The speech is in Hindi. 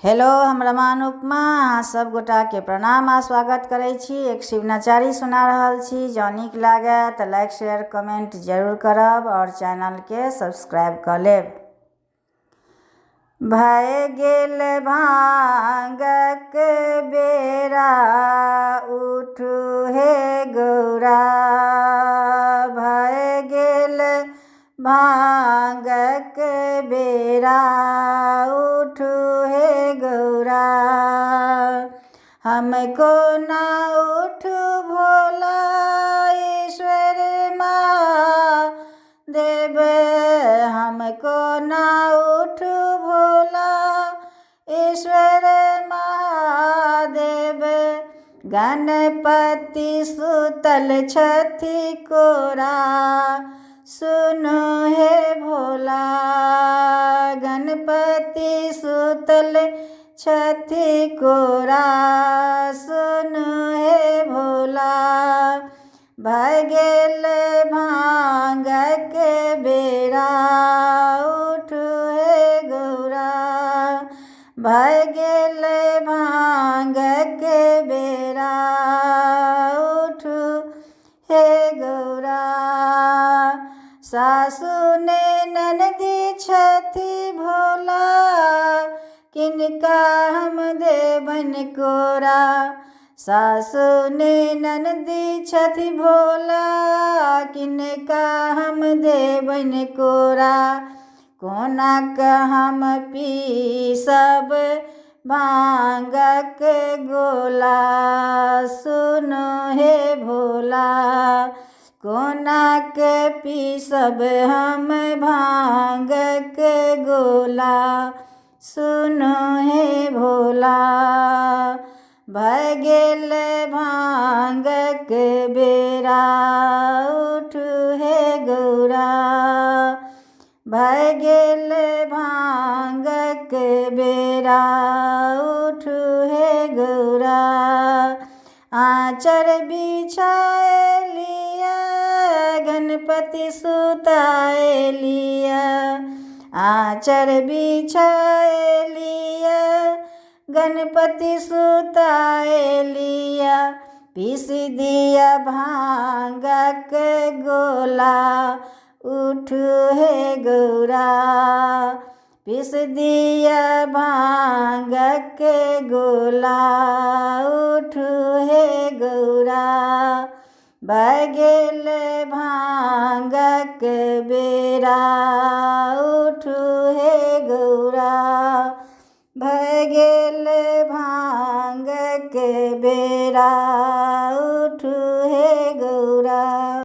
हेलो, हम रमान उपमा अहाँ सब गोटा के प्रणाम आ स्वागत करै छी। एक शिवनाचारी सुना रहल छी। जँ नीक लागे तऽ लाइक शेयर कमेंट जरूर करब और चैनल के सब्सक्राइब कऽ लेब। भए गेल भांगक बेरा, उठू हे गौरा। भए गेल भांगक बेरा, उठू हे गौरा। हमको ना उठू भोला ईश्वर महादेव। हमको ना उठू भोला ईश्वर महादेव। गणपति सुतल छथि कोरा, सुनो हे भोला। गणपति सुतल छथि कोरा, सुनो हे भोला। भए गेल भांगक बेरा, उठू हे गौरा। भए गेल भांगक बेरा, उठू हे गौरा। सासु ने ननदी छथि भोला, किनका हम देबन कोरा। सासु ने ननदी छथि भोला, किनका हम देबन कोरा। कोना क हम पीसब भांगक गोला, सुनो हे भोला। कोना के पीसब हम भांगक गोला, सुनो हे भोला। भए गेल भांगक बेरा, उठू हे गौरा। भए गेल भांगक बेरा, उठू हे गौरा। आँचर बिछाए लिया, गणपति सुताए लिया। आँचर बिछाए लिया, गणपति सुताए लिया। पीस दिया भांगक गोला, उठू हे गौरा। पीस दिया भांगक गोला, उठू हे गौरा। भए गेल भांगक बेरा, उठू हे गौरा। भए गेल भांगक बेरा, उठू